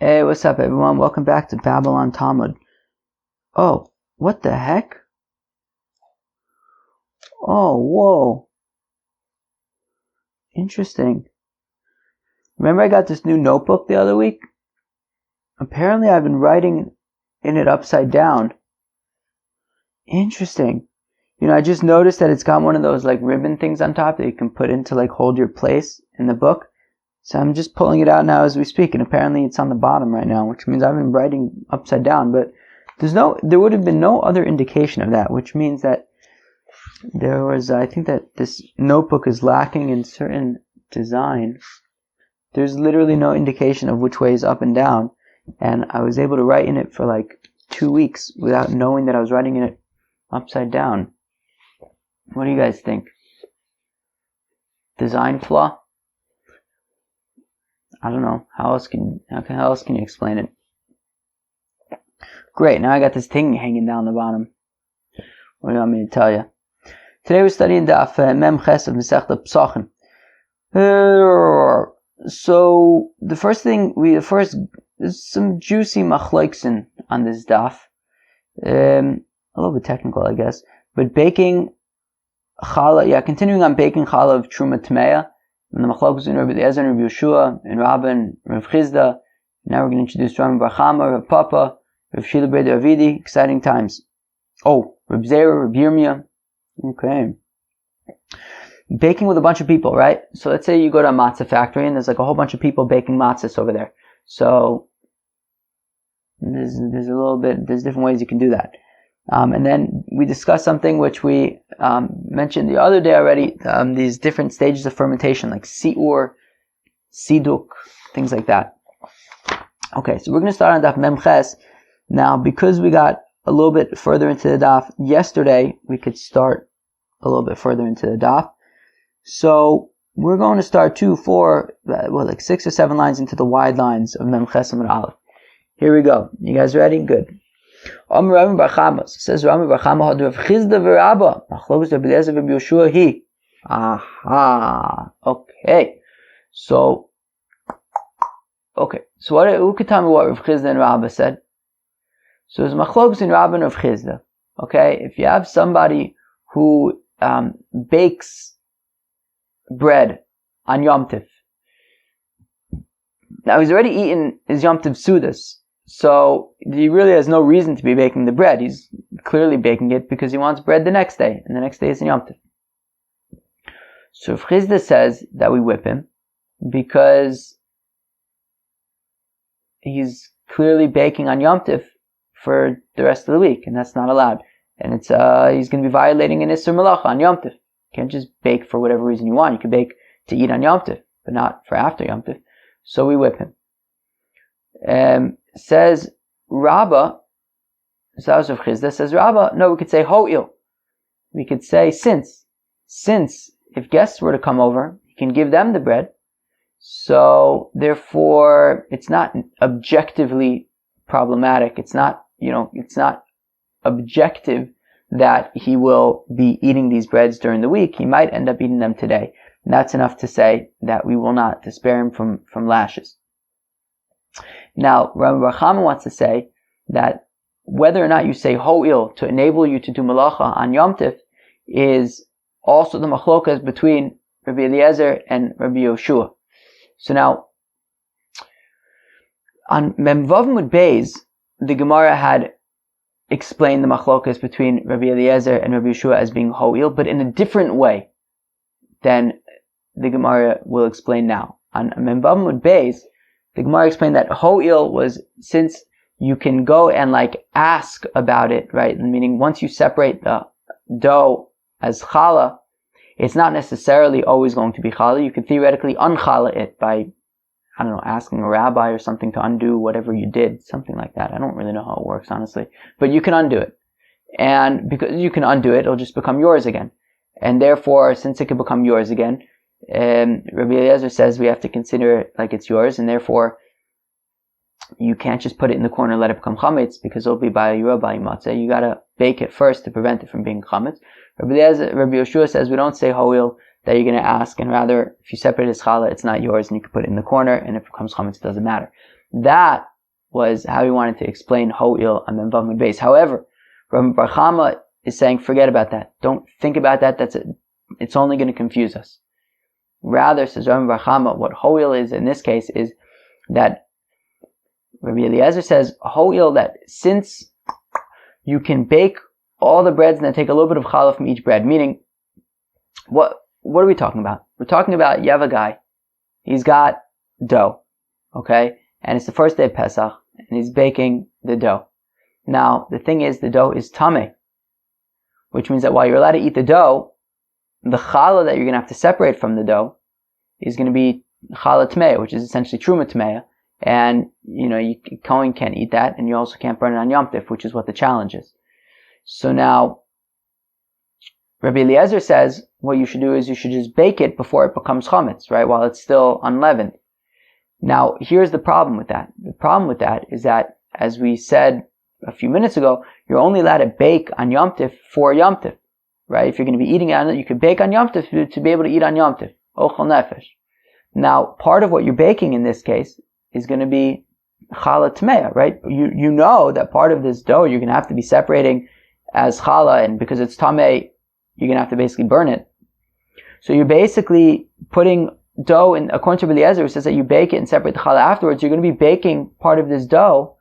Hey, what's up, everyone? Welcome back to Babylon Talmud. Oh, what the heck? Oh, whoa. Interesting. Remember I got this new notebook the other week? Apparently I've been writing in it upside down. Interesting. I just noticed that it's got one of those ribbon things on top that you can put in to hold your place in the book. So I'm just pulling it out now as we speak, and apparently it's on the bottom right now, which means I've been writing upside down, but there would have been no other indication of that, which means that I think that this notebook is lacking in certain design. There's literally no indication of which way is up and down, and I was able to write in it for 2 weeks without knowing that I was writing in it upside down. What do you guys think? Design flaw? I don't know. How else can you explain it? Great. Now I got this thing hanging down the bottom. What do you want me to tell you? Today we're studying Daf Mem Ches of Masechta Pesachim. So the first there's some juicy machlokes on this Daf. A little bit technical, I guess. But baking hallah, continuing on baking hallah of terumah temaya. And the machlokes in Rabbi Eliezer and Rabbi Yeshua, and Rabba and Rav Chizda. Now we're going to introduce Rabbi Bar Chama, Rav Papa, Rav Shila Ber Davidi. Exciting times. Oh, Rav Zera, Rav Yirmiyah. Okay. Baking with a bunch of people, right? So let's say you go to a matzah factory and there's a whole bunch of people baking matzahs over there. So there's different ways you can do that. And then we discussed something which we mentioned the other day already, these different stages of fermentation, like si'ur, siduk, things like that. Okay, so we're going to start on Daf Mem Ches. Now, because we got a little bit further into the Daf yesterday, we could start a little bit further into the Daf. So we're going to start 6 or 7 lines into the wide lines of Mem Ches and Aleph. Here we go. You guys ready? Good. Rabbi Bar Chama says Rabbi Bar Chama had Rav Chizda v'Rabba machlokes Rabbi Eliezer v'Rabbi Yeshua he. Aha. Okay. So who could tell me what Rav Chizda and Rabba said? So it's machlokes in Rabba and Rav Chizda. Okay, if you have somebody who bakes bread on Yom Tiv, now he's already eaten his Yom Tiv Sudas. So he really has no reason to be baking the bread. He's clearly baking it because he wants bread the next day, and the next day is Yom Tov. So Rav Chizda says that we whip him because he's clearly baking on Yom Tov for the rest of the week, and that's not allowed. And it's he's going to be violating an Isser Malacha on Yom Tov. You can't just bake for whatever reason you want. You can bake to eat on Yom Tov, but not for after Yom Tov. So we whip him. Says Rabba, says Rav Chizda, says Rabba, no, we could say ho'il. We could say since if guests were to come over, he can give them the bread. So therefore, it's not objectively problematic. It's not objective that he will be eating these breads during the week. He might end up eating them today. And that's enough to say that we will not spare him from lashes. Now, Rabbi Bar Chama wants to say that whether or not you say ho'il to enable you to do malacha on Yom Tiv is also the machlokas between Rabbi Eliezer and Rabbi Yeshua. So now, on Mem Vav Mud Beis, the Gemara had explained the machlokas between Rabbi Eliezer and Rabbi Yeshua as being ho'il, but in a different way than the Gemara will explain now. On Mem Vav Mud Beis, the Gemara explained that ho'il was since you can go and ask about it, right? Meaning once you separate the dough as challah, it's not necessarily always going to be challah. You could theoretically unchallah it by, asking a rabbi or something to undo whatever you did, something like that. I don't really know how it works, honestly. But you can undo it. And because you can undo it, it'll just become yours again. And therefore, since it can become yours again, Rabbi Eliezer says we have to consider it like it's yours, and therefore you can't just put it in the corner and let it become chametz because it'll be by yura by matzah. You gotta bake it first to prevent it from being chametz. Rabbi Yeshua says we don't say ho'il that you're going to ask, and rather if you separate his challah, it's not yours, and you can put it in the corner, and if it becomes chametz, it doesn't matter. That was how he wanted to explain Ho'il and then Vav Mud Beis. However, Rabbi Bar Chama is saying, forget about that. Don't think about that. It's only going to confuse us. Rather, says Rabbi Bar Chama, what Ho'il is in this case is that Rabbi Eliezer says, Ho'il, that since you can bake all the breads and then take a little bit of challah from each bread, meaning, what are we talking about? We're talking about, you have a guy, he's got dough, okay? And it's the first day of Pesach, and he's baking the dough. Now, the thing is, the dough is tameh, which means that while you're allowed to eat the dough, the challah that you're going to have to separate from the dough is going to be hallah temaya, which is essentially terumah temaya. And, Kohen can't eat that, and you also can't burn it on Yom Tif, which is what the challenge is. So now, Rabbi Eliezer says, what you should do is you should just bake it before it becomes chametz, right, while it's still unleavened. Now, here's the problem with that. The problem with that is that, as we said a few minutes ago, you're only allowed to bake on Yom Tif for Yom Tif, right? If you're going to be eating on it, you could bake on Yom Tif to be able to eat on Yom Tif. Ochel nefesh. Now, part of what you're baking in this case is going to be challah temaya, right? You know that part of this dough you're going to have to be separating as challah, and because it's tameh, you're going to have to basically burn it. So you're basically putting dough in, according to Rabbi Eliezer, it says that you bake it and separate the challah afterwards. You're going to be baking part of this dough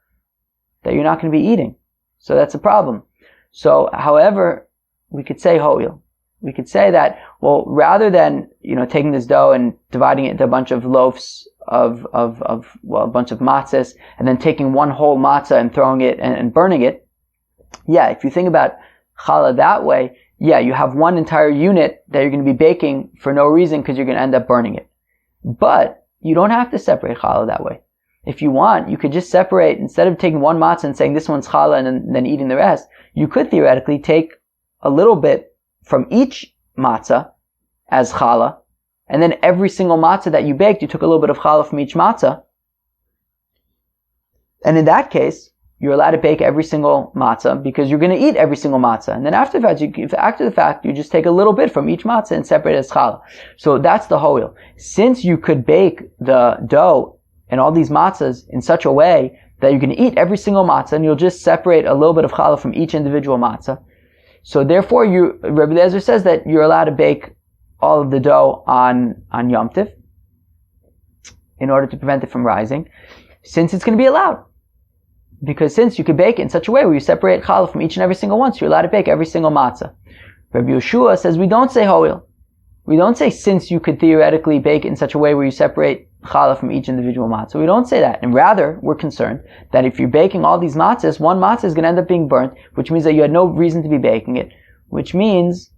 that you're not going to be eating. So that's a problem. So, however, we could say ho'il. We could say that, well, rather than, taking this dough and dividing it into a bunch of loaves a bunch of matzahs, and then taking one whole matzah and throwing it and burning it. Yeah, if you think about challah that way, yeah, you have one entire unit that you're going to be baking for no reason because you're going to end up burning it. But you don't have to separate challah that way. If you want, you could just separate, instead of taking one matzah and saying this one's challah and then eating the rest, you could theoretically take a little bit from each matzah as challah, and then every single matzah that you baked, you took a little bit of challah from each matzah. And in that case, you're allowed to bake every single matzah because you're going to eat every single matzah. And then after the fact, you just take a little bit from each matzah and separate it as challah. So that's the ho'il. Since you could bake the dough and all these matzahs in such a way that you're going to eat every single matzah and you'll just separate a little bit of challah from each individual matzah. So therefore, Rabbi Eliezer says that you're allowed to bake all of the dough on Yom Tif in order to prevent it from rising, since it's going to be allowed. Because since you could bake it in such a way where you separate challah from each and every single one, so you're allowed to bake every single matzah. Rabbi Yeshua says we don't say ho'il. We don't say since you could theoretically bake it in such a way where you separate challah from each individual matzah. We don't say that. And rather, we're concerned that if you're baking all these matzahs, one matzah is going to end up being burnt, which means that you had no reason to be baking it, which means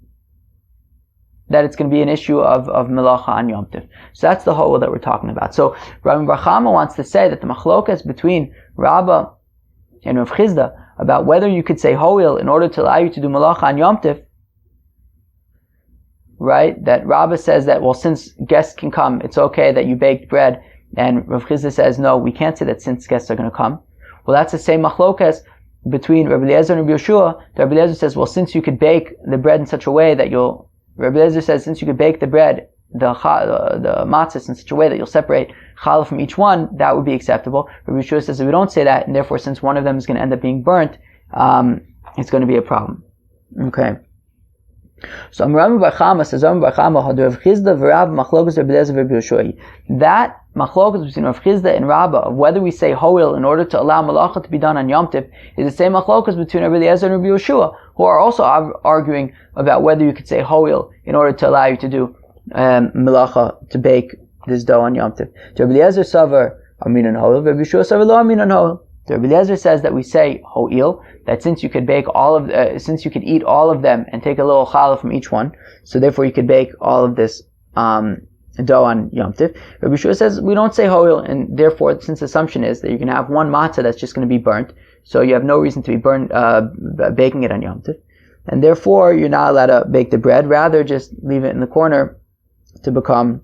that it's going to be an issue of melacha on Yom Tif. So that's the ho'il that we're talking about. So Rabbi Bar Chama wants to say that the machlokas between Rabbah and Rav Chizda about whether you could say ho'il in order to allow you to do melacha on Yom Tif, right? That Rabbah says that, well, since guests can come, it's okay that you baked bread, and Rav Chizda says, no, we can't say that since guests are going to come. Well, that's the same machlokas between Rabbi Eliezer and Rabbi Yeshua. Rabbi Eliezer says, well, since you could bake the bread in such a way that Rabbi Eliezer says, since you could bake the bread, the matzahs in such a way that you'll separate challah from each one, that would be acceptable. Rabbi Yeshua says that we don't say that, and therefore, since one of them is going to end up being burnt, it's going to be a problem. Okay. So Rabbi Bar Chama says, Rabbi Bar Chama, Rav Chizda v'Rav machlokas Rabbi Eliezer v'Rabbi Yeshua. That machlokas between Rav Chizda and Rabbah of whether we say ho'il in order to allow malacha to be done on Yom Tif is the same machlokas between Rabbi Eliezer and Rabbi Yeshua, who are also arguing about whether you could say ho'il in order to allow you to do malacha, to bake this dough on Yom Tif. Rabbi Eliezer savar amin and ho'il, Rabbi Yeshua savar lo amin and ho'il. Rabbi Eliezer says that we say ho'il, that since you could bake since you could eat all of them and take a little challah from each one, so therefore you could bake all of this dough on Yom Tif. Rabbi Yeshua says we don't say ho'il, and therefore, since the assumption is that you can have one matzah that's just going to be burnt, so you have no reason to be baking it on Yom Tif, and therefore you're not allowed to bake the bread. Rather, just leave it in the corner to become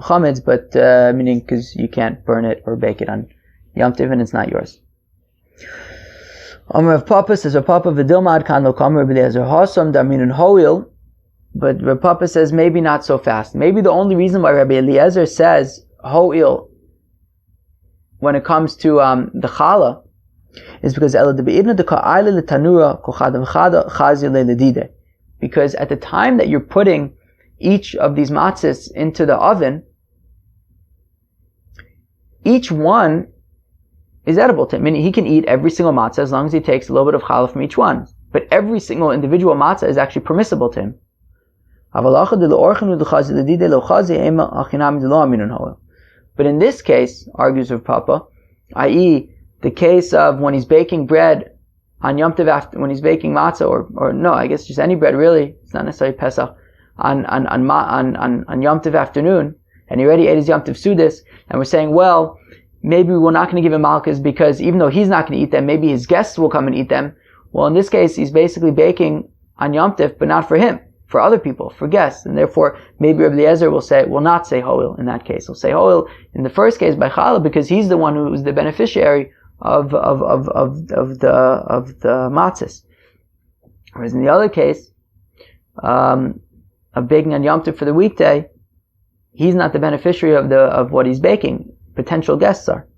chametz, but meaning because you can't burn it or bake it on Yom Tiv and it's not yours. Rav Papa says, Rav Papa v'dilmad kan lo kam Rabbi Eliezer hasam daminun ho'il, but Rav Papa says maybe not so fast. Maybe the only reason why Rabbi Eliezer says ho'il when it comes to the challah is because because at the time that you're putting each of these matzahs into the oven, each one is edible to him. Meaning he can eat every single matzah as long as he takes a little bit of challah from each one. But every single individual matzah is actually permissible to him. But in this case, argues Rav Papa, i.e., the case of when he's baking bread on Yom Tov after, when he's baking matzah, or no, I guess just any bread really, it's not necessarily Pesach, on Yom Tov afternoon, and he already ate his Yom Tov Sudas, and we're saying, well, maybe we're not going to give him malchus because even though he's not going to eat them, maybe his guests will come and eat them. Well, in this case, he's basically baking on Yom Tov, but not for him, for other people, for guests, and therefore maybe Rabbi Eliezer will not say ho'il in that case. He'll say ho'il in the first case by challah because he's the one who is the beneficiary of the matzahs. Whereas in the other case, of baking on Yom Tov for the weekday, he's not the beneficiary of what he's baking. Potential guests are.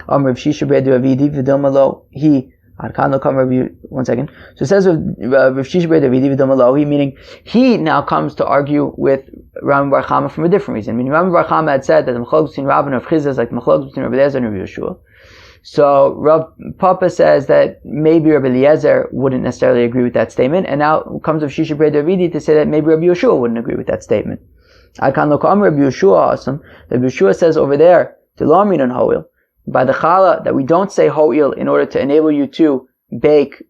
One second. So it says Rav Shisha Bar Davidi v'Domalohi, meaning he now comes to argue with Rambam Bar Chama from a different reason. Meaning Rambam Bar Chama had said that the machlokes between Rav and Rav Chizda is like the machlokes between Rav Eliezer and Rav Yeshua. So Rav Papa says that maybe Rav Eliezer wouldn't necessarily agree with that statement, and now comes Rav Shisha Bar Davidi to say that maybe Rav Yeshua wouldn't agree with that statement. Rav Yeshua says over there, Tilamin ho'il, by the challah, that we don't say ho'il in order to enable you to bake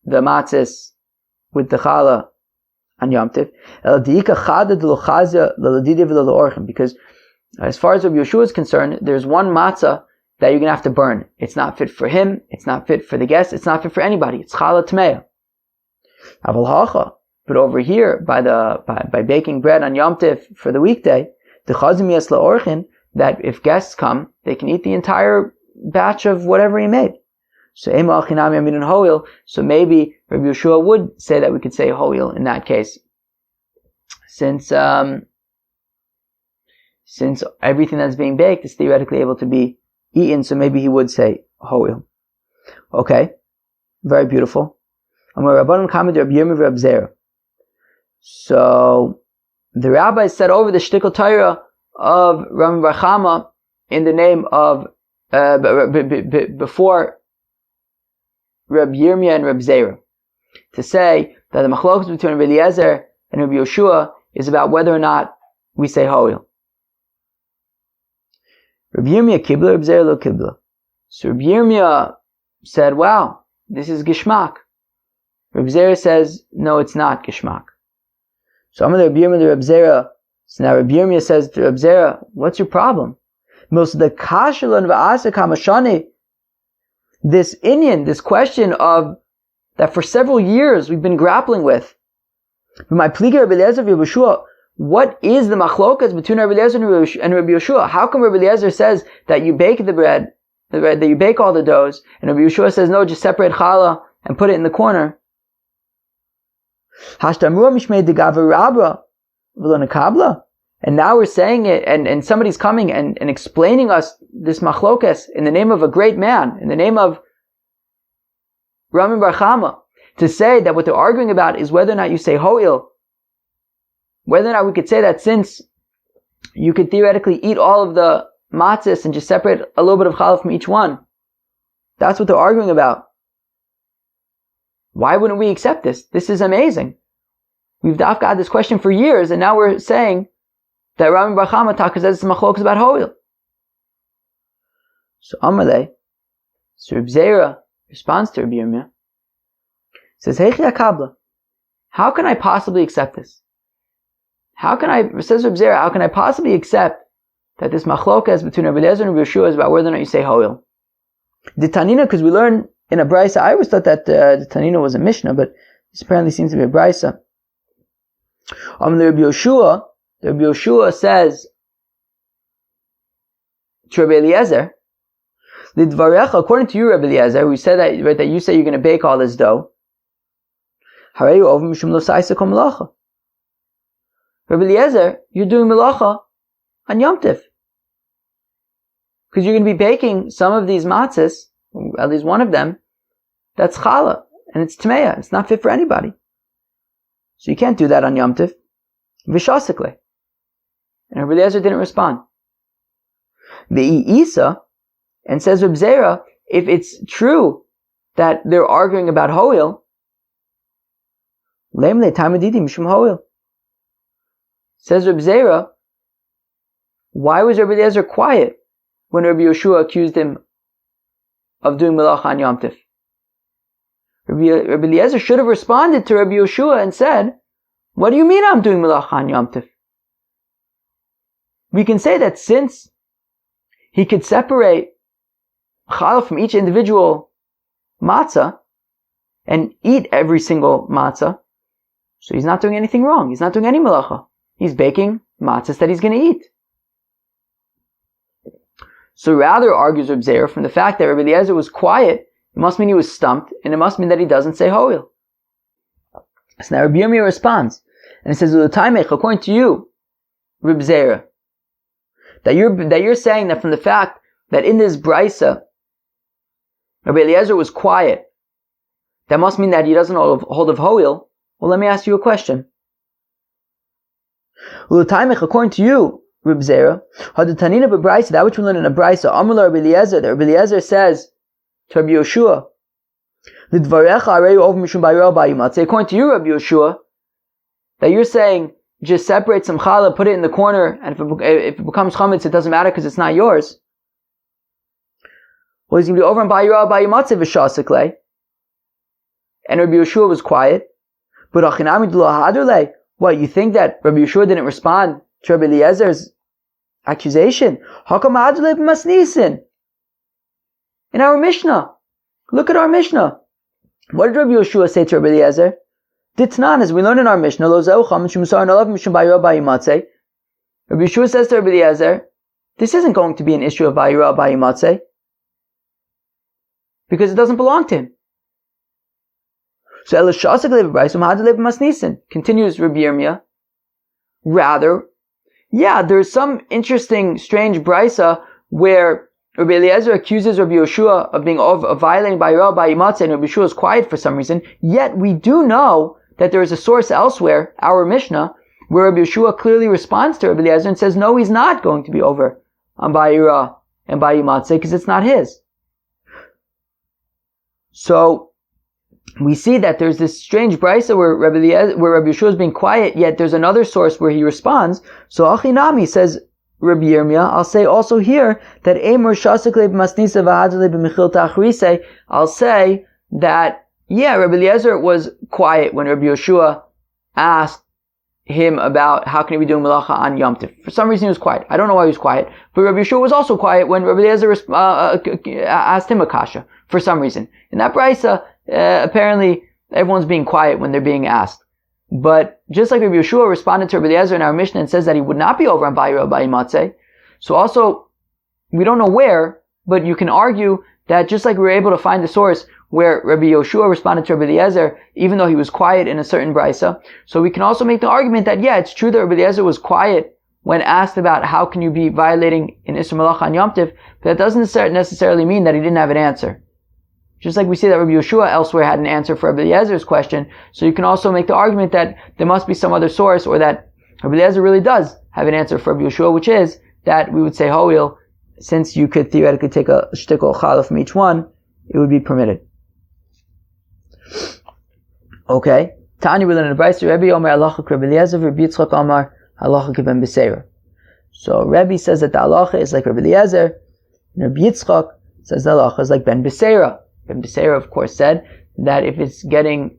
the matzahs with the challah on Yom Tov. Because as far as Rabbi Yeshua is concerned, there's one matzah that you're going to have to burn. It's not fit for him, it's not fit for the guest, it's not fit for anybody. It's hallah temaya. But over here, by baking bread on Yom Tov for the weekday, the chazim yas la'orchin, that if guests come, they can eat the entire batch of whatever he made. So maybe Rabbi Yeshua would say that we could say ho'il in that case, since everything that's being baked is theoretically able to be eaten. So maybe he would say ho'il. Okay, very beautiful. So the rabbis said over the shtickle Torah of Rambam Bar Chama in the name of before Reb Yirmiyah and Reb Zera, to say that the machlokes between Reb Eliezer and Reb Yoshua is about whether or not we say ho'il. Reb Yirmiyah kibla, Reb Zera lo kibla. So Reb Yirmiyah said, wow, this is gishmak. Reb Zera says, no, it's not gishmak. So I'm going to Reb Yirmiyah to Reb Zera. So now Reb Yirmiyah says to Reb Zera, what's your problem? Most of the kashalan v'asik hamashani, this inyan, this question of that for several years we've been grappling with. My pliga Rabbi Eliezer and Rabbi Yeshua, what is the machlokas between Rabbi Eliezer and Rabbi Yeshua? How come Rabbi Eliezer says that you bake the bread, that you bake all the doughs, and Rabbi Yeshua says no, just separate challah and put it in the corner? And now we're saying it, and somebody's coming and explaining us this machlokas in the name of a great man, in the name of Rambam Bar Chama, to say that what they're arguing about is whether or not you say ho'il, whether or not we could say that since you could theoretically eat all of the matzahs and just separate a little bit of challah from each one. That's what they're arguing about. Why wouldn't we accept this? This is amazing. We've got this question for years, and now we're saying that Rambam Bar Chama says it's machlokas about ho'il. So Amalei, so Reb Zera responds to Reb Yirmiyah, says, Heichi akabla, how can I possibly accept this? Says Reb Zera, how can I possibly accept that this machlokas between Reb Eliezer and Reb Yeshua is about whether or not you say ho'il? The Tanina, because we learn in a brisa, I always thought that the Tanina was a Mishnah, but this apparently seems to be a brisa. The Rabbi Yoshua says to Rabbi Eliezer, according to you, Rabbi Eliezer, we said that, right, that you say you're going to bake all this dough. Rabbi Eliezer, you're doing melacha on Yom Tov. Because you're going to be baking some of these matzahs, at least one of them, that's hallah, and it's temaya. It's not fit for anybody. So you can't do that on Yom Tov. Vishasikle. And Rabbi Eliezer didn't respond. Isa, and says Reb Zera, if it's true that they're arguing about hoil, says Reb Zera, why was Rabbi Eliezer quiet when Rabbi Yoshua accused him of doing malacha on Yom Tov? Rabbi Eliezer should have responded to Rabbi Yoshua and said, what do you mean I'm doing malacha on Yom Tov? We can say that since he could separate challah from each individual matzah and eat every single matzah, so he's not doing anything wrong. He's not doing any malacha. He's baking matzahs that he's going to eat. So rather, argues Reb Zera, from the fact that Rabbi Eliezer was quiet, it must mean he was stumped, and it must mean that he doesn't say hoil. So now Rabbi Yirmiyah responds, and he says, according to you, Reb Zera, that you're saying that from the fact that in this brisa, Rabbi Eliezer was quiet, that must mean that he doesn't hold of hoil. Well, let me ask you a question. According to you, Reb Zera, that which we learn in a brisa, Amar Rabbi Eliezer, that Rabbi Eliezer says to Rabbi Yoshua, according to you, Rabbi Yoshua, that you're saying, just separate some challah, put it in the corner, and if it becomes chametz, it doesn't matter because it's not yours. Well, he's going to be over and bayirah bayimatze v'shasikle. And Rabbi Yoshua was quiet. But what, you think that Rabbi Yoshua didn't respond to Rabbi Eliezer's accusation? In our Mishnah. Look at our Mishnah. What did Rabbi Yoshua say to Rabbi Eliezer? Ditnan, as we learn in our Mishnah, Rabbi Yoshua says to Rabbi Eliezer, this isn't going to be an issue of bayirah bayimatze, because it doesn't belong to him. So continues Rabbi Yirmiyah. Rather, yeah, there's some interesting, strange brisa where Rabbi Eliezer accuses Rabbi Yoshua of being of violating bayirah bayimatze, and Rabbi Yoshua is quiet for some reason. Yet we do know that there is a source elsewhere, our Mishnah, where Rabbi Yoshua clearly responds to Rabbi Eliezer and says, no, he's not going to be over on bayirah and bayimatze because it's not his. So we see that there's this strange brisa where Rabbi Yoshua is being quiet, yet there's another source where he responds. So Achinami, says Rabbi Yirmiyah, I'll say also here that I'll say that, yeah, Rabbi Eliezer was quiet when Rabbi Yoshua asked him about how can he be doing malacha on Yom Tov. For some reason he was quiet. I don't know why he was quiet. But Rabbi Yoshua was also quiet when Rabbi Eliezer asked him a kasha, for some reason. In that brisa, apparently everyone's being quiet when they're being asked. But just like Rabbi Yoshua responded to Rabbi Eliezer in our Mishnah and says that he would not be over on bayirah bayimatze, so also, we don't know where, but you can argue that just like we were able to find the source where Rabbi Yoshua responded to Rabbi Eliezer, even though he was quiet in a certain brisa, so we can also make the argument that, yeah, it's true that Rabbi Eliezer was quiet when asked about how can you be violating in Isra Malacha on Yom Tov, but that doesn't necessarily mean that he didn't have an answer. Just like we see that Rabbi Yoshua elsewhere had an answer for Rabbi Eliezer's question, so you can also make the argument that there must be some other source, or that Rabbi Eliezer really does have an answer for Rabbi Yoshua, which is that we would say hoil, since you could theoretically take a shtickle challah from each one, it would be permitted. Okay. Tanya, we learn in the Brisa, Rebbe Omer halacha Rabbi Eliezer, Rabbi Yitzchak Omer halacha ben Beseira. So Rebbe says that the halacha is like Rabbi Eliezer, and Rabbi Yitzchak says the halacha is like ben Beseira. Ben Beseira, of course, said that if it's getting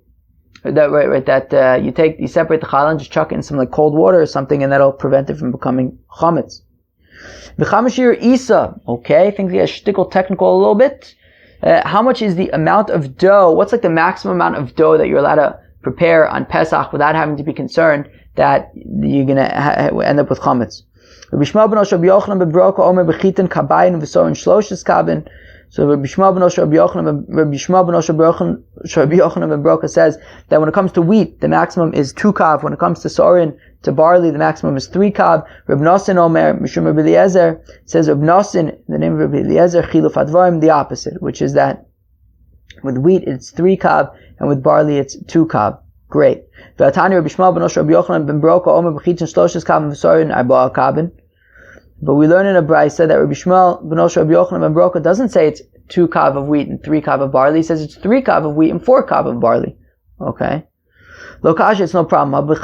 you separate the challah and just chuck it in some like cold water or something, and that'll prevent it from becoming chametz. V'chamashir Isa. Okay, I think they shtickle technical a little bit. How much is the amount of dough? What's like the maximum amount of dough that you're allowed to prepare on Pesach without having to be concerned that you're going to end up with chametz? Rabbi Shmuel ben Rabbi Yochanan ben Broka Omer bechitin kabayin v'sorin shloshes kabin. So Rabbi Shmuel ben Rabbi Yochanan ben Broka says that when it comes to wheat, the maximum is 2 kav. When it comes to sorin, to barley, the maximum is 3 kav. Reb Nosson Omer, Mishum Reb Eliezer, says Reb Nosson, the name of Reb Eliezer, Chiluf Advarim, the opposite, which is that with wheat it's 3 kav, and with barley it's 2 kav. Great. But we learn in a brayso that Rabbi Shmuel ben Osher Rabbi Yochanan ben Broka doesn't say it's 2 kav of wheat and 3 kav of barley. He says it's 3 kav of wheat and 4 kav of barley. Okay. Lokash, it's no problem. It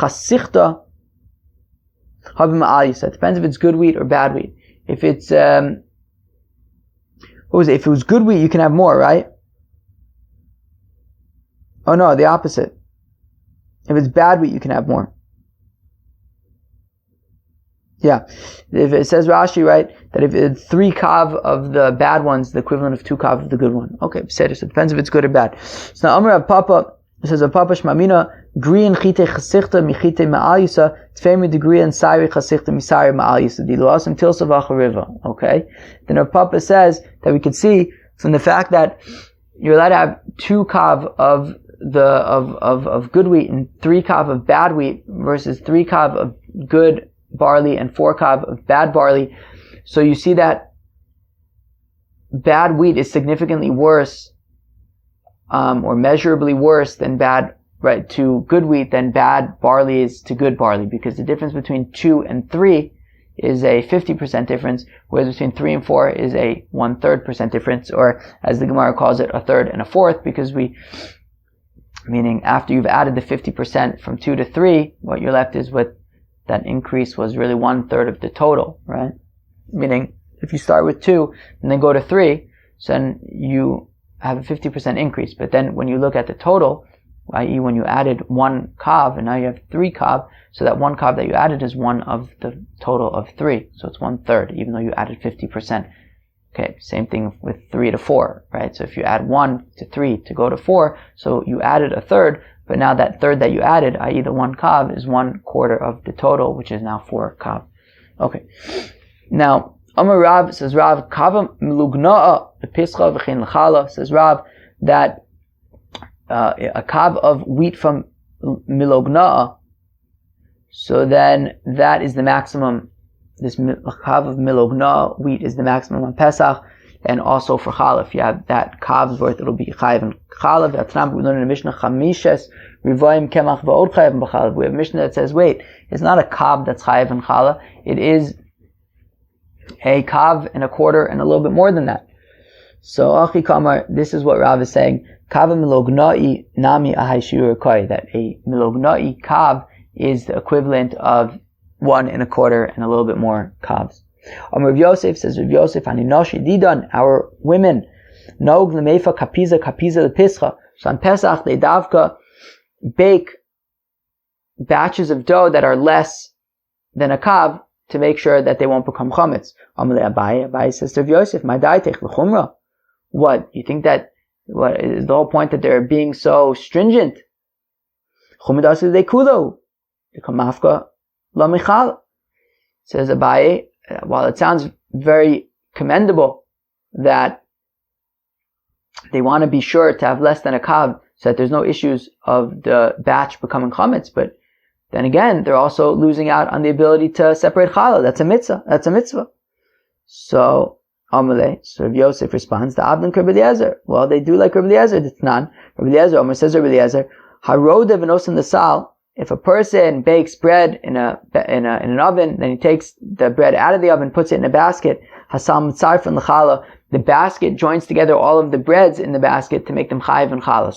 depends if it's good wheat or bad wheat. If it's what was it? If it was good wheat, you can have more, right? Oh no, the opposite. If it's bad wheat, you can have more. Yeah. If it says Rashi, right, that if it's 3 kav of the bad ones, the equivalent of 2 kav of the good one. Okay, so it depends if it's good or bad. So now Amar of Papa, it says of Papa Shmamina, Gri and Chite Chasichta Michite Ma'alisa, Tfemi degree and Sari Chasichta Misari Ma'alisa, Diluasam Tilsa Vachariva. Okay? Then our Papa says that we could see from the fact that you're allowed to have 2 kav of good wheat and 3 kav of bad wheat versus 3 kav of good barley and 4 kav of bad barley. So you see that bad wheat is significantly worse, or measurably worse than bad, right, to good wheat than bad barley is to good barley, because the difference between 2 and 3 is a 50% difference, whereas between 3 and 4 is a 1/3% difference, or as the Gemara calls it, a third and a fourth, because meaning after you've added the 50% from 2 to 3, what you're left is with that increase was really 1/3 of the total, right? Meaning, if you start with 2 and then go to 3, so then you have a 50% increase. But then when you look at the total, i.e. when you added 1 kav and now you have 3 kav, so that 1 kav that you added is 1 of the total of 3. So it's 1/3, even though you added 50%. Okay, same thing with 3 to 4, right? So if you add 1 to 3 to go to 4, so you added a third, but now that third that you added, i.e. the 1 kav, is 1/4 of the total, which is now 4 kav. Okay. Now, Amar Rav, says Rav, Kava milugna'a Pesachim v'chein l'challah, says Rav, that a kav of wheat from milugna'a, so then that is the maximum. This kav of milugna'a wheat is the maximum on Pesach, and also for challah. If you have that kav's worth, it'll be chayiv and challah. We learn in the Mishnah chamishes rivayim kemach v'od chayiv and b'challah. We have a Mishnah that says, wait, it's not a kav that's chayiv and challah. It is a kav and a quarter and a little bit more than that. So Achi Kamar, this is what Rav is saying. Kav milogna'i nami ahai shiur koi. That a milogna'i kav is the equivalent of 1 1/4 and a little bit more kavs. Rav Yosef says, Rav Yosef, Haninoshi Didan, our women, Nog Lemefa Kapiza Lepischa. So on Pesach, they davka bake batches of dough that are less than a kav to make sure that they won't become chametz. Amalei Abaye says to Rav Yosef, My daitech l'chumra. What? You think that, what is the whole point that they're being so stringent? Chumidasa de kulo. The kamafka la michal. Says Abaye, while it sounds very commendable that they want to be sure to have less than a kav so that there's no issues of the batch becoming chametz, but then again, they're also losing out on the ability to separate challah. That's a mitzvah. So, Amalei, so Rav Yosef responds to Abdin Rabbi Eliezer. Well, they do like Rabbi Eliezer. It's not. Rabbi Eliezer, Omer says Rabbi Eliezer, Harodev v'nosan l'sal. If a person bakes bread in an oven, then he takes the bread out of the oven, puts it in a basket, hasam tzarfin l'challah, the basket joins together all of the breads in the basket to make them chayiv and challah.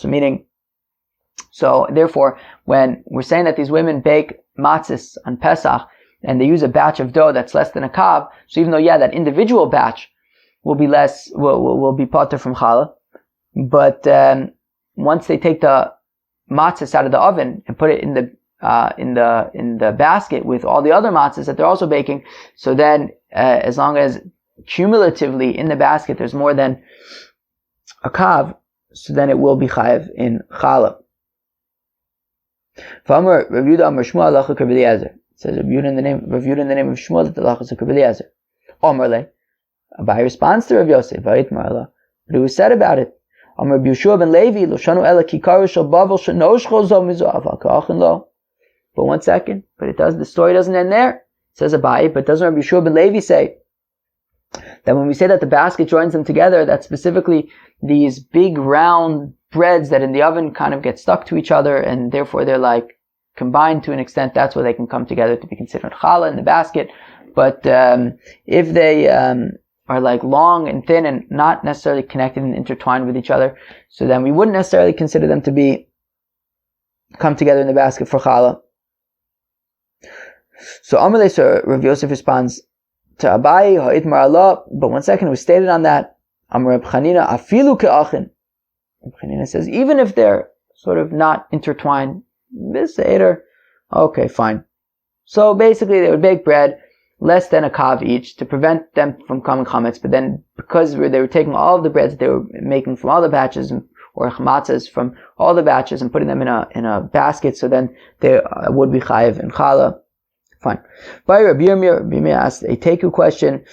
So therefore, when we're saying that these women bake matzos on Pesach, and they use a batch of dough that's less than a kav, so even though, that individual batch will be less, will be potter from challah, but once they take the matzos out of the oven and put it in the basket with all the other matzos that they're also baking, so then as long as cumulatively in the basket there's more than a kav, so then it will be chayiv in challah. V'amar Rav Yehuda Amar Shmuel halacha Rabbi Eliezer. It says Rav Yehuda in the name of Shmuel that the halacha is Rabbi Eliezer. Omerle, Abai responds to Rav Yosef, Vayit Marla, but it was said about it. Amar Yeshua ben Levi, Lo Shanu Ela Kikaru Shal Bavel Shenoshcho Zo Mizu Aval Ka'achin Lo. But one second, the story doesn't end there. It says Abaye, but doesn't Rabbi Yeshua ben Levi say that when we say that the basket joins them together, that specifically these big round breads that in the oven kind of get stuck to each other, and therefore they're like combined to an extent, that's where they can come together to be considered challah in the basket. But if they are like long and thin and not necessarily connected and intertwined with each other, so then we wouldn't necessarily consider them to be come together in the basket for challah. So Amalei, so Rav Yosef responds to Abaye, ha'itmar Allah, but one second, it was stated on that, Amar Reb Chanina, afilu ke'achin. Reb Chanina says, even if they're sort of not intertwined, this Seder, okay, fine. So basically they would bake bread less than a kav each to prevent them from coming chametz, but then because they were taking all of the breads that they were making from all the batches, or matzahs from all the batches and putting them in a basket, so then they would be chayiv in challah. Fine. By Rabbi Yirmiyah asked a teku question.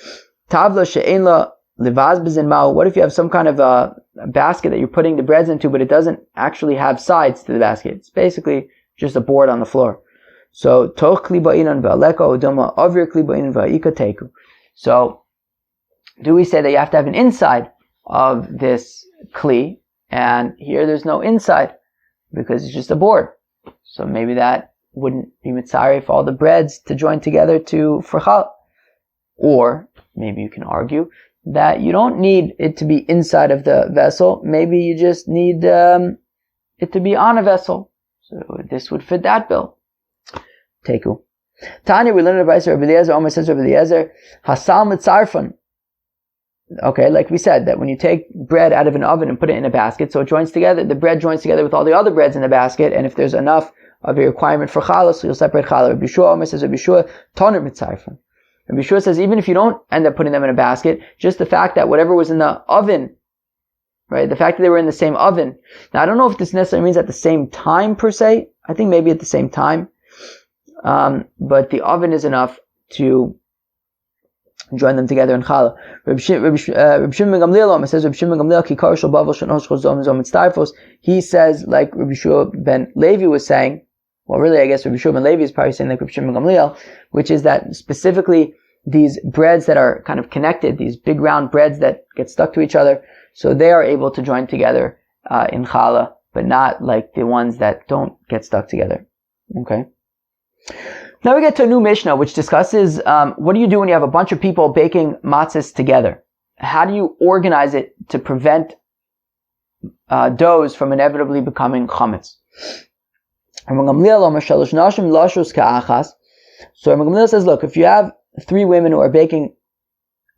Tavla she'enla levaz bezin ma'u. What if you have some kind of a basket that you're putting the breads into, but it doesn't actually have sides to the basket? It's basically just a board on the floor. So toch kli ba'inan va'aleka odoma avir kli ba'inan va'ika teku. So do we say that you have to have an inside of this kli? And here there's no inside because it's just a board. So maybe that wouldn't be mitzari for all the breads to join together for challah. Or maybe you can argue that you don't need it to be inside of the vessel. Maybe you just need it to be on a vessel. So this would fit that bill. Teku. Tanya, we learned about Rabbi Eliezer. Omer says Rabbi Eliezer, hasal mitzarfon. Okay, like we said, that when you take bread out of an oven and put it in a basket, so it joins together, the bread joins together with all the other breads in the basket, and if there's enough of a requirement for challah, so you'll separate challah. Rabbi Yeshua Omer says, Rabbi Yeshua, toner mitzarfon. Rabbi Yeshua says, even if you don't end up putting them in a basket, just the fact that whatever was in the oven, right, the fact that they were in the same oven. Now, I don't know if this necessarily means at the same time per se. I think maybe at the same time. But the oven is enough to join them together in challah. Reb Shimon ben Gamliel says, Reb Shimon ben Gamliel, kikar shel bavel shenosh chozom zom mitztarfos. He says, like Reb Yeshua ben Levi was saying, well, really, I guess Reb Yeshua ben Levi is probably saying like Reb Shimon ben Gamliel, which is that specifically these breads that are kind of connected, these big round breads that get stuck to each other, so they are able to join together in challah, but not like the ones that don't get stuck together. Okay. Now we get to a new Mishnah which discusses what do you do when you have a bunch of people baking matzahs together? How do you organize it to prevent doughs from inevitably becoming chametz? So Gamliel says, look, if you have 3 women who are baking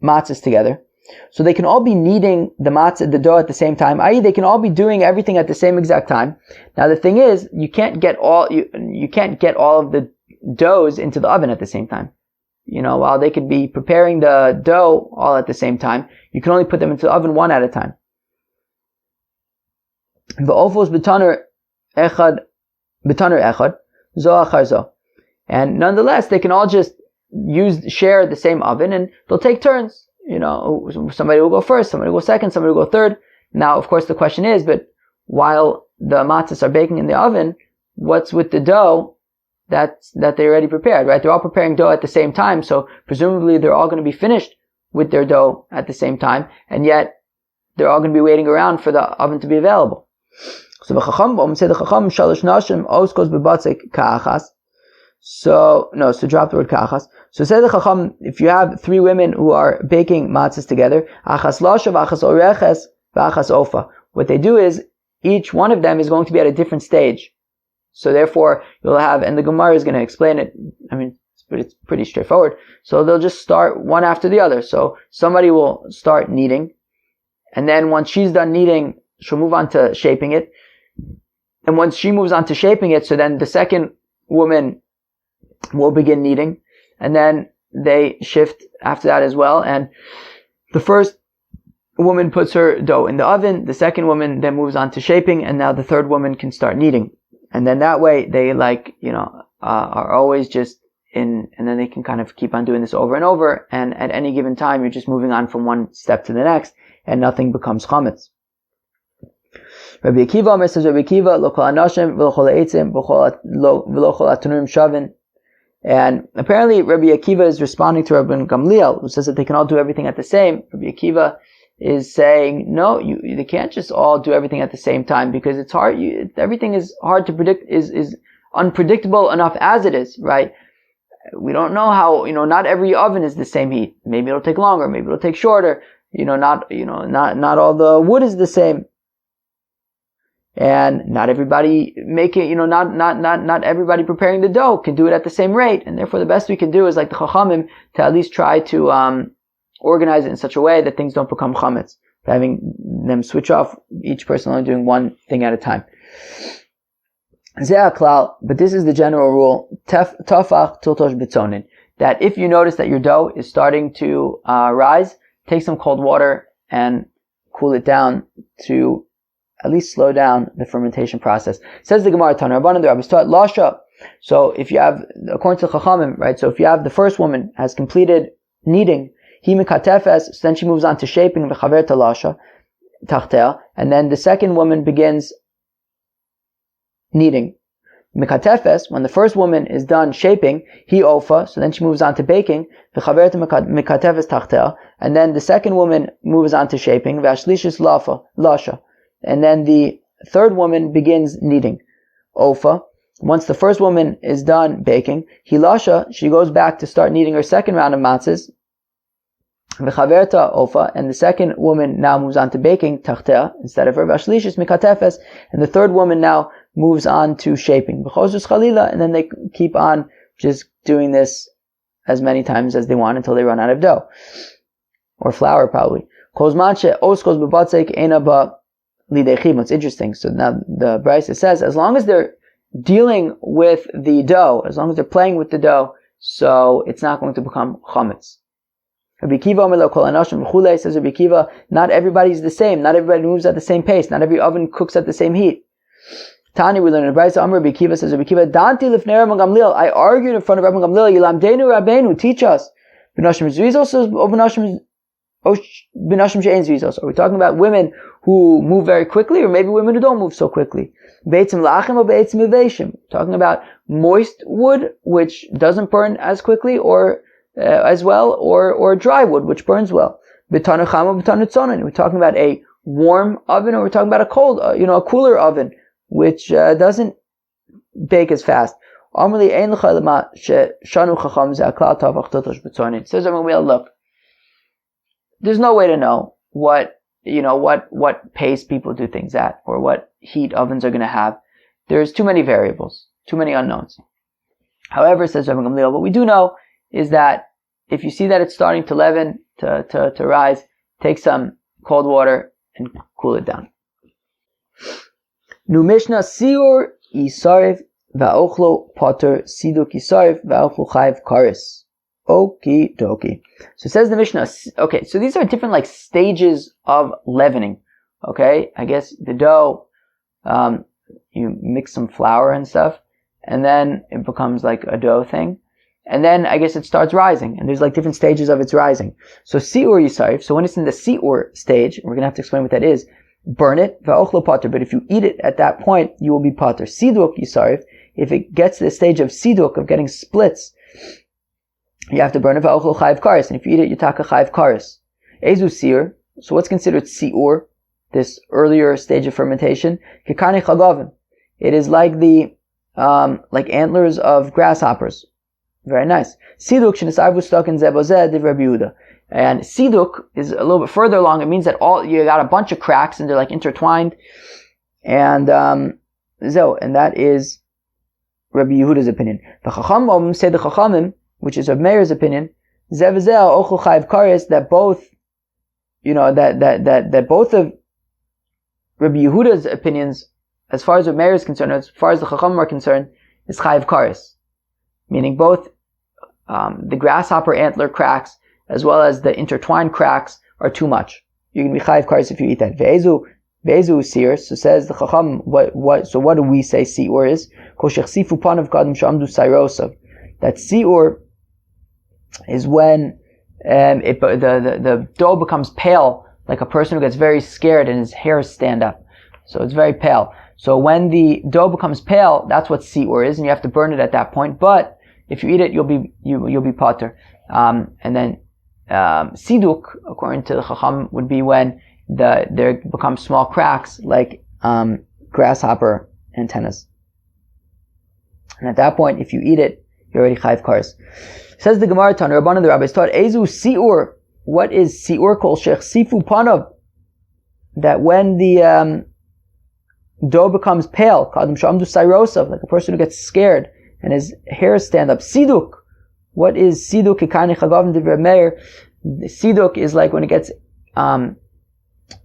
matzahs together, so they can all be kneading the matzah, the dough at the same time, i.e. they can all be doing everything at the same exact time. Now the thing is, you can't get all of the doughs into the oven at the same time. You know, while they could be preparing the dough all at the same time, you can only put them into the oven one at a time. And nonetheless, they can all just share the same oven, and they'll take turns. You know, somebody will go first, somebody will go second, somebody will go third. Now, of course, the question is, but while the matzahs are baking in the oven, what's with the dough that they already prepared, right? They're all preparing dough at the same time, so presumably they're all going to be finished with their dough at the same time, and yet they're all going to be waiting around for the oven to be available. So the Chacham say the Chacham shalosh nashim oskos bebatzek ka'achas. So drop the word ka'achas. So say the Chacham, if you have 3 women who are baking matzahs together, achas lashav, achas oreches, v'achas ofa. What they do is, each one of them is going to be at a different stage. So therefore, you'll have, and the Gemara is going to explain it, but it's pretty straightforward. So they'll just start one after the other. So somebody will start kneading, and then once she's done kneading, she'll move on to shaping it. And once she moves on to shaping it, so then the second woman will begin kneading, and then they shift after that as well. And the first woman puts her dough in the oven, the second woman then moves on to shaping, and now the third woman can start kneading. And then that way they are always just in, and then they can kind of keep on doing this over and over, and at any given time you're just moving on from one step to the next, and nothing becomes chametz. Rabbi Akiva says, Rabbi Akiva, lo kol anashim v'lo kol ha'etzim v'lo kol ha'tanurim shavin. And apparently Rabbi Akiva is responding to Rabbi Gamliel, who says that they can all do everything at the same. Rabbi Akiva is saying, no, they can't just all do everything at the same time, because it's hard. Everything is hard to predict, is unpredictable enough as it is, right? We don't know how, not every oven is the same heat. Maybe it'll take longer, maybe it'll take shorter. Not all the wood is the same. And not everybody not everybody preparing the dough can do it at the same rate. And therefore the best we can do is, like the Chachamim, to at least try to organize it in such a way that things don't become chametz, having them switch off, each person only doing one thing at a time. But this is the general rule, tafach tiltosh bitzonin, that if you notice that your dough is starting to rise, take some cold water and cool it down to at least slow down the fermentation process. Says the Gemara, Tana Rabbanan, the rabbis taught lasha. So if you have, according to Chachamim, right? So if you have the first woman has completed kneading, he mikatefes, so then she moves on to shaping, v'chaver lasha tachtea, and then the second woman begins kneading. Mikatefes, when the first woman is done shaping, he ofa, so then she moves on to baking, v'chaver mikatefes tachtea, and then the second woman moves on to shaping, v'ashlishis lasha. And then the third woman begins kneading. Ofa. Once the first woman is done baking, hilasha, she goes back to start kneading her second round of matzahs. V'chaverta ofa, and the second woman now moves on to baking, tachtea, instead of her. Vashlishis mikatefes, and the third woman now moves on to shaping. B'chozus chalila, and then they keep on just doing this as many times as they want until they run out of dough. Or flour, probably. Kozmanche oskos b'batzek ena ba. It's interesting. So now the Brisa says, as long as they're dealing with the dough, as long as they're playing with the dough, so it's not going to become chametz. Rabbi Akiva says, Rabbi Akiva, not everybody's the same. Not everybody moves at the same pace. Not every oven cooks at the same heat. Tani, we learn in the Brisa, Rabbi Akiva says, Rabbi Akiva, Danti lifnei Rabbi Gamliel, I argued in front of Rabbi Gamliel, Yilamdenu Rabbeinu, teach us. B'nashim zrizos or b'nashim she'en. Are we talking about women who move very quickly, or maybe women who don't move so quickly? Beitzim la'achim or beitzim uveshim? Talking about moist wood, which doesn't burn as quickly or as well, or dry wood, which burns well. B'tanu cham or b'tanu tzonin? We're talking about a warm oven, or we're talking about a cold, a cooler oven, which doesn't bake as fast. Says look, there's no way to know what pace people do things at, or what heat ovens are going to have. There's too many variables, too many unknowns. However, says Rabbi Gamliel, what we do know is that if you see that it's starting to leaven, to rise, take some cold water and cool it down. Nu Mishnah siur yisarif va'ochlo potter siduk yisarif va'ochlo chayiv karis. Okie dokie. So it says the Mishnah, okay, so these are different stages of leavening. Okay, I guess the dough, you mix some flour and stuff, and then it becomes like a dough thing. And then I guess it starts rising, and there's different stages of its rising. So si'ur yisarif, so when it's in the si'ur stage, we're going to have to explain what that is, burn it, va'ochlo potter, but if you eat it at that point, you will be potter. Siduk yisarif, if it gets to the stage of siduk, of getting splits, you have to burn it va'ochlo chayiv karis, and if you eat it, you taka chayiv karis. Ezu sir, so what's considered si'ur, this earlier stage of fermentation? Kikane chagavim. It is like the antlers of grasshoppers. Very nice. Siduk shenisarvu stuck in zebozeh div Rabbi Yehuda. And siduk is a little bit further along. It means that you got a bunch of cracks and they're intertwined. And and that is Rabbi Yehuda's opinion. The Chachamim say the Chachamim, which is Rabbi Meir's opinion, that both, that both of Rabbi Yehuda's opinions, as far as Rabbi Meir is concerned, as far as the Chachamim are concerned, is chayiv karis, meaning both the grasshopper antler cracks as well as the intertwined cracks are too much. You can be chayiv karis if you eat that. Ve'ezu sir, so says the Chacham, so what do we say si'ur is? That si'ur is when the dough becomes pale, like a person who gets very scared and his hairs stand up. So it's very pale. So when the dough becomes pale, that's what si'ur is, and you have to burn it at that point. But if you eat it, you'll be pater. And then siduk, according to the Chacham, would be when there become small cracks like grasshopper antennas. And at that point, if you eat it, you're already chayiv kares. Says the Gemara, Tan Rabbanan, the rabbis taught, Ezu si'ur. What is si'ur called? Shech sifu panav. That when the dough becomes pale, kadam shamdu sayrosav, like a person who gets scared and his hairs stand up. Siduk. What is siduk? Kikani chagavim divrei Meir. Siduk is like when it gets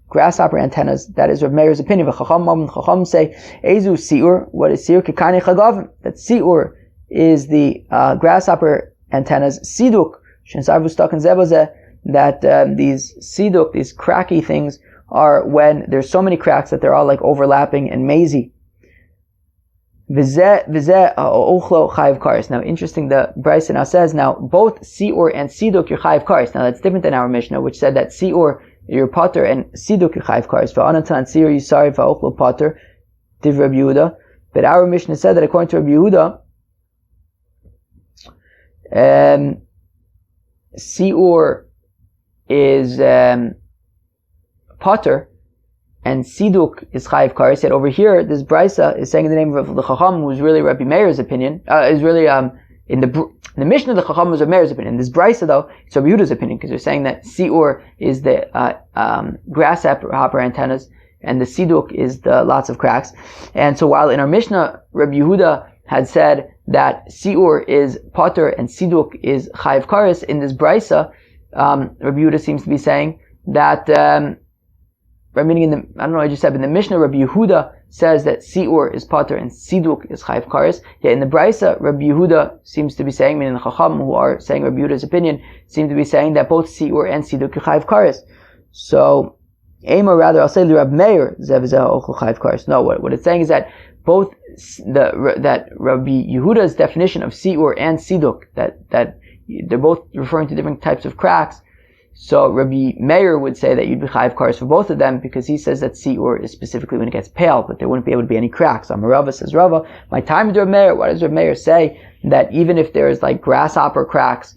grasshopper antennas. That is Rav Meir's opinion. Chacham say, Ezu si'ur. What is si'ur? Kikani chagavim. That si'ur is the grasshopper antennas. Siduk. Shensarvu stuck in zebazeh. That these siduk, these cracky things, are when there's so many cracks that they're all like overlapping and mazy. Vizeh ochlo chayiv kares. Now, interesting, the Brisa now says, now both si'ur and siduk you're chayiv kares. Now that's different than our Mishnah, which said that si'ur you're pater and siduk you're chayiv kares. Va'anatan si'ur yisari va'ochlo pater div Rabbi Yehuda. But our Mishnah said that according to Rabbi Yehuda, si'ur is pater, and siduk is chayiv kares. Yet over here, this brisa is saying in the name of the Chacham, who's really Rabbi Meir's opinion, is really in the Mishnah, the Chacham was Rabbi Meir's opinion. In this brisa, though, it's Rabbi Yehuda's opinion, because they're saying that si'ur is the grasshopper antennas, and the siduk is the lots of cracks. And so while in our Mishnah, Rabbi Yehuda had said that si'ur is pater and siduk is chayiv kares, in this brisa, Rabbi Yehuda seems to be saying that, meaning I don't know what I just said, but in the Mishnah, Rabbi Yehuda says that si'ur is pater and siduk is chayiv kares. Yet in the Brisa, Rabbi Yehuda seems to be saying, meaning the Chacham who are saying Rabbi Yehuda's opinion, seem to be saying that both si'ur and siduk are chayiv kares. So, or rather, I'll say Rabbi Meir zev ochel chayiv kares. No, what it's saying is that both that Rabbi Yehuda's definition of si'ur and siduk, that they're both referring to different types of cracks. So Rabbi Meir would say that you'd be chayiv kares for both of them, because he says that si'ur is specifically when it gets pale, but there wouldn't be able to be any cracks. Rava says, Rava, my time with Rabbi Meir, what does Rabbi Meir say? That even if there's like grasshopper cracks,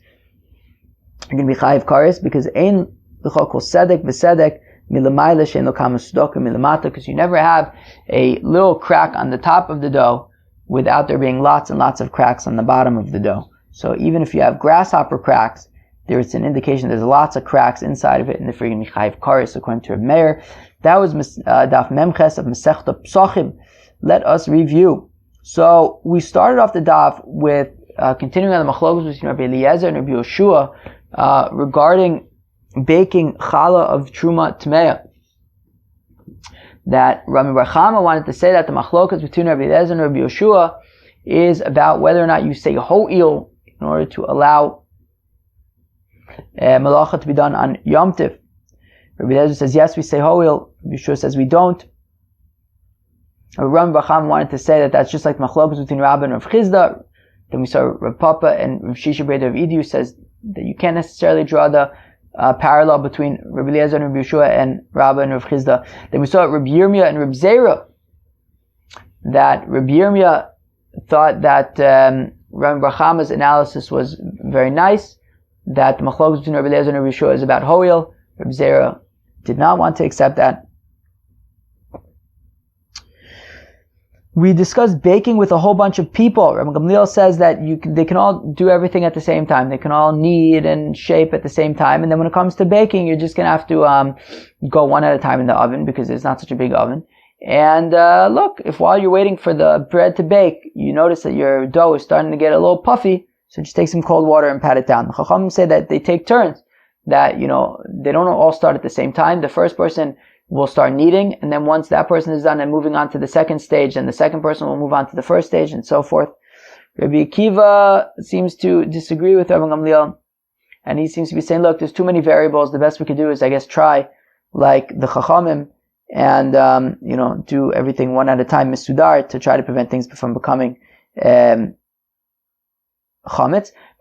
you're going to be chayiv kares, because ein l'chol kol sedek v'sedek milamayla she'en lo kama sudoka milamata, because you never have a little crack on the top of the dough without there being lots and lots of cracks on the bottom of the dough. So even if you have grasshopper cracks, there's an indication there's lots of cracks inside of it, and therefore you're going to be chayiv kares according to Reb Meir. That was Daf Memches of Masechta Pesachim. Let us review. So we started off the daf with continuing on the machlokes between Rabbi Eliezer and Rabbi Yoshua regarding baking hallah of terumah temaya. That Rabbi Bar Chama wanted to say that the machlokes between Rabbi Eliezer and Rabbi Yoshua is about whether or not you say ho'il in order to allow malacha to be done on Yom Tiv. Rabbi Eliezer says yes, we say ho'il. Rabbi Yoshua says we don't. Rabbi Bar Chama wanted to say that that's just like the machlokes between Rabbi and Rav Chizda. Then we saw Rav Papa and Rav Shisha Breda of Idu says that you can't necessarily draw the parallel between Rabbi Eliezer and Rabbi Yoshua and Rabbi and Rav Chizda. Then we saw Rabbi Yirmiyah and Rabbi Zera, that Rabbi Yirmiyah thought that Rabbi Bar Chama's analysis was very nice, that the machlokes between Rabbi Eliezer and Rabbi Yoshua is about ho'il. Rabbi Zera did not want to accept that. We discussed baking with a whole bunch of people. Rabbi Gamliel says that they can all do everything at the same time. They can all knead and shape at the same time. And then when it comes to baking, you're just going to have to go one at a time in the oven, because it's not such a big oven. And look, if while you're waiting for the bread to bake, you notice that your dough is starting to get a little puffy, so just take some cold water and pat it down. The Chacham say that they take turns, that, they don't all start at the same time. The first person will start kneading, and then once that person is done and moving on to the second stage, and the second person will move on to the first stage, and so forth. Rabbi Akiva seems to disagree with Rabbi Gamliel, and he seems to be saying, look, there's too many variables. The best we could do is, I guess, try like the Chachamim, and do everything one at a time, misudar, to try to prevent things from becoming chametz.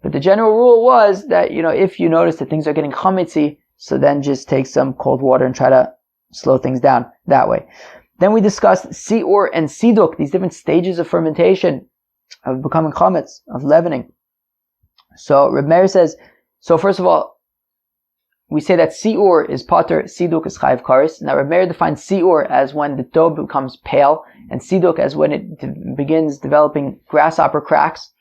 But the general rule was that, if you notice that things are getting chametzy, so then just take some cold water and try to slow things down that way. Then we discussed si'ur and siduk, these different stages of fermentation, of becoming chametz, of leavening. So Reb Meir says, so first of all, we say that si'ur is pater, siduk is chayiv kares. Now Reb Meir defines si'ur as when the dough becomes pale, and siduk as when it begins developing grasshopper cracks.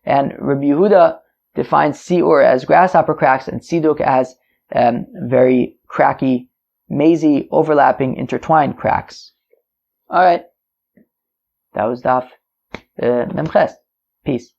And Reb Yehuda defines si'ur as grasshopper cracks and siduk as very cracky, mazy, overlapping, intertwined cracks. Alright. That was Daf Memches. Peace.